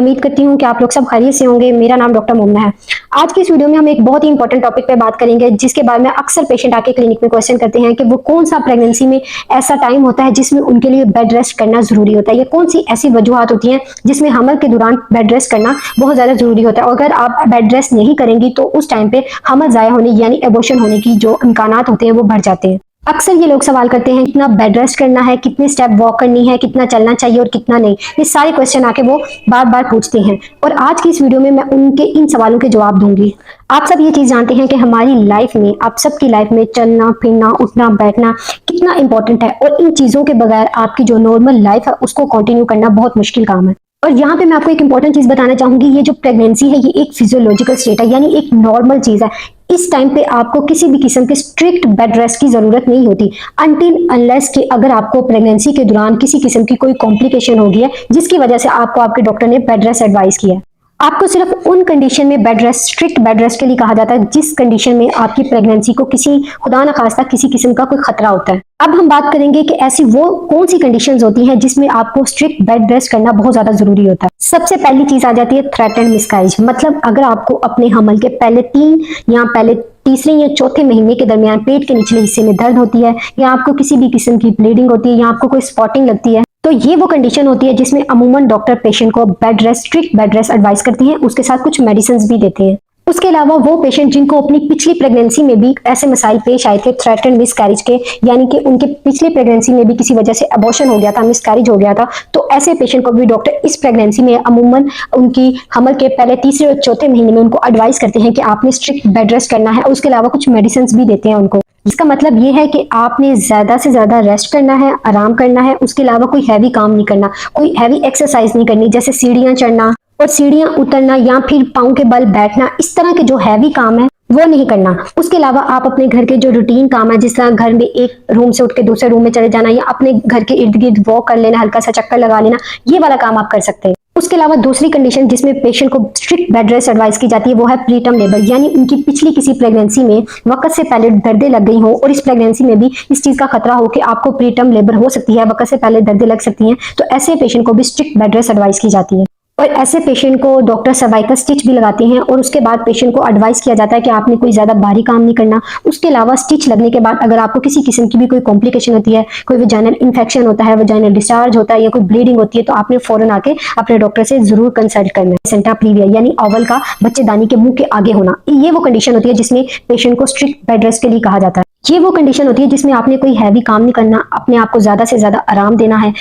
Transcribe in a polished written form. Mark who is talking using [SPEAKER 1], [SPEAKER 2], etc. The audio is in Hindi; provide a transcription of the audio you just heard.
[SPEAKER 1] उम्मीद करती हूँ कि आप लोग सब खैरियत से होंगे। मेरा नाम डॉक्टर मोमना है। आज की इस वीडियो में हम एक बहुत ही इंपॉर्टेंट टॉपिक पे बात करेंगे, जिसके बारे में अक्सर पेशेंट आके क्लिनिक में क्वेश्चन करते हैं कि वो कौन सा प्रेगनेंसी में ऐसा टाइम होता है जिसमें उनके लिए बेड रेस्ट करना जरूरी होता है, या कौन सी ऐसी वजूहत होती हैं जिसमें हमल के दौरान बेड रेस्ट करना बहुत ज्यादा जरूरी होता है। और अगर आप बेड रेस्ट नहीं करेंगी तो उस टाइम पे हमल जाया होने यानी एबॉर्शन होने की जो इम्कानात होते हैं वो बढ़ जाते हैं। अक्सर ये लोग सवाल करते हैं कितना बेड रेस्ट करना है, कितने स्टेप वॉक करनी है, कितना चलना चाहिए और कितना नहीं। ये सारे क्वेश्चन आके वो बार बार पूछते हैं और आज की इस वीडियो में मैं उनके इन सवालों के जवाब दूंगी। आप सब ये चीज जानते हैं कि हमारी लाइफ में, आप सबकी लाइफ में चलना फिरना उठना बैठना कितना इंपॉर्टेंट है, और इन चीजों के बगैर आपकी जो नॉर्मल लाइफ है उसको कंटिन्यू करना बहुत मुश्किल काम है। और यहाँ पे मैं आपको एक इंपॉर्टेंट चीज बताना चाहूंगी, ये जो प्रेगनेंसी है ये एक फिजियोलॉजिकल स्टेट है, यानी एक नॉर्मल चीज है। इस टाइम पे आपको किसी भी किस्म के स्ट्रिक्ट बेड रेस्ट की जरूरत नहीं होती अनटिल अनलेस कि अगर आपको प्रेगनेंसी के दौरान किसी किस्म की कोई कॉम्प्लिकेशन हो गई है जिसकी वजह से आपको आपके डॉक्टर ने बेड रेस्ट एडवाइस किया है। आपको सिर्फ उन कंडीशन में bed rest, strict bed rest के लिए कहा जाता है जिस कंडीशन में आपकी प्रेगनेंसी को किसी खुदा न खास्ता किसी किस्म का कोई खतरा होता है। अब हम बात करेंगे कि ऐसी वो कौन सी कंडीशंस होती हैं जिसमें आपको स्ट्रिक्ट बेड रेस्ट करना बहुत ज्यादा जरूरी होता है। सबसे पहली चीज आ जाती है थ्रेटेंड मिसकैरेज, मतलब अगर आपको अपने हमल के पहले 3 या पहले तीसरे या चौथे महीने के दरमियान पेट के निचले हिस्से में दर्द होती है, या आपको किसी भी किस्म की ब्लीडिंग होती है, या आपको कोई स्पॉटिंग लगती है, तो ये वो कंडीशन होती है जिसमें अमूमन डॉक्टर पेशेंट को bed rest, strict bed rest advice करते हैं, उसके साथ कुछ मेडिसिन भी देते हैं। उसके अलावा वो पेशेंट जिनको अपनी पिछली प्रेगनेंसी में भी ऐसे मसाइल पेश आए थे थ्रेटेंड मिसकैरेज के, यानी कि उनके पिछली प्रेगनेंसी में भी किसी वजह से अबॉर्शन हो गया था, मिसकैरेज हो गया था, तो ऐसे पेशेंट को भी डॉक्टर इस प्रेगनेंसी में अमूमन उनकी हमल के पहले तीसरे और चौथे महीने में उनको एडवाइस करते हैं कि आपने स्ट्रिक्ट बेड रेस्ट करना है। उसके अलावा कुछ मेडिसिन भी देते हैं उनको। इसका मतलब ये है कि आपने ज्यादा से ज्यादा रेस्ट करना है, आराम करना है। उसके अलावा कोई हैवी काम नहीं करना, कोई हैवी एक्सरसाइज नहीं करनी, जैसे सीढ़ियां चढ़ना और सीढ़ियां उतरना या फिर पाँव के बल बैठना, इस तरह के जो हैवी काम है वो नहीं करना। उसके अलावा आप अपने घर के जो रूटीन काम है, जिस तरह घर में एक रूम से उठ के दूसरे रूम में चले जाना, या अपने घर के इर्द गिर्द वॉक कर लेना, हल्का सा चक्कर लगा लेना, ये वाला काम आप कर सकते हैं। उसके अलावा दूसरी कंडीशन जिसमें पेशेंट को स्ट्रिक्ट बेड रेस्ट एडवाइस की जाती है वो है प्रीटर्म लेबर, यानी उनकी पिछली किसी प्रेगनेंसी में वक्त से पहले दर्दें लग गई हो और इस प्रेगनेंसी में भी इस चीज का खतरा हो कि आपको प्रीटर्म लेबर हो सकती है, वक्त से पहले दर्दें लग सकती हैं, तो ऐसे पेशेंट को भी स्ट्रिक्ट बेड रेस्ट एडवाइस की जाती है। और ऐसे पेशेंट को डॉक्टर सर्वाइकल स्टिच भी लगाते हैं और उसके बाद पेशेंट को एडवाइस किया जाता है कि आपने कोई ज्यादा भारी काम नहीं करना। उसके अलावा स्टिच लगने के बाद अगर आपको किसी किस्म की भी कोई कॉम्प्लिकेशन होती है, कोई वजाइनल इन्फेक्शन होता है, वजाइनल डिस्चार्ज होता है, या कोई ब्लीडिंग होती है, तो आपने फौरन आके अपने डॉक्टर से जरूर कंसल्ट करना है। प्लेसेंटा प्रीविया यानी ओवल का बच्चेदानी के मुंह के आगे होना, ये वो कंडीशन होती है जिसमें पेशेंट को स्ट्रिक्ट बेड रेस्ट के लिए कहा जाता है। ये वो कंडीशन होती है जिसमें आपने कोई हैवी काम नहीं करना, अपने आप को ज्यादा से ज्यादा आराम देना है।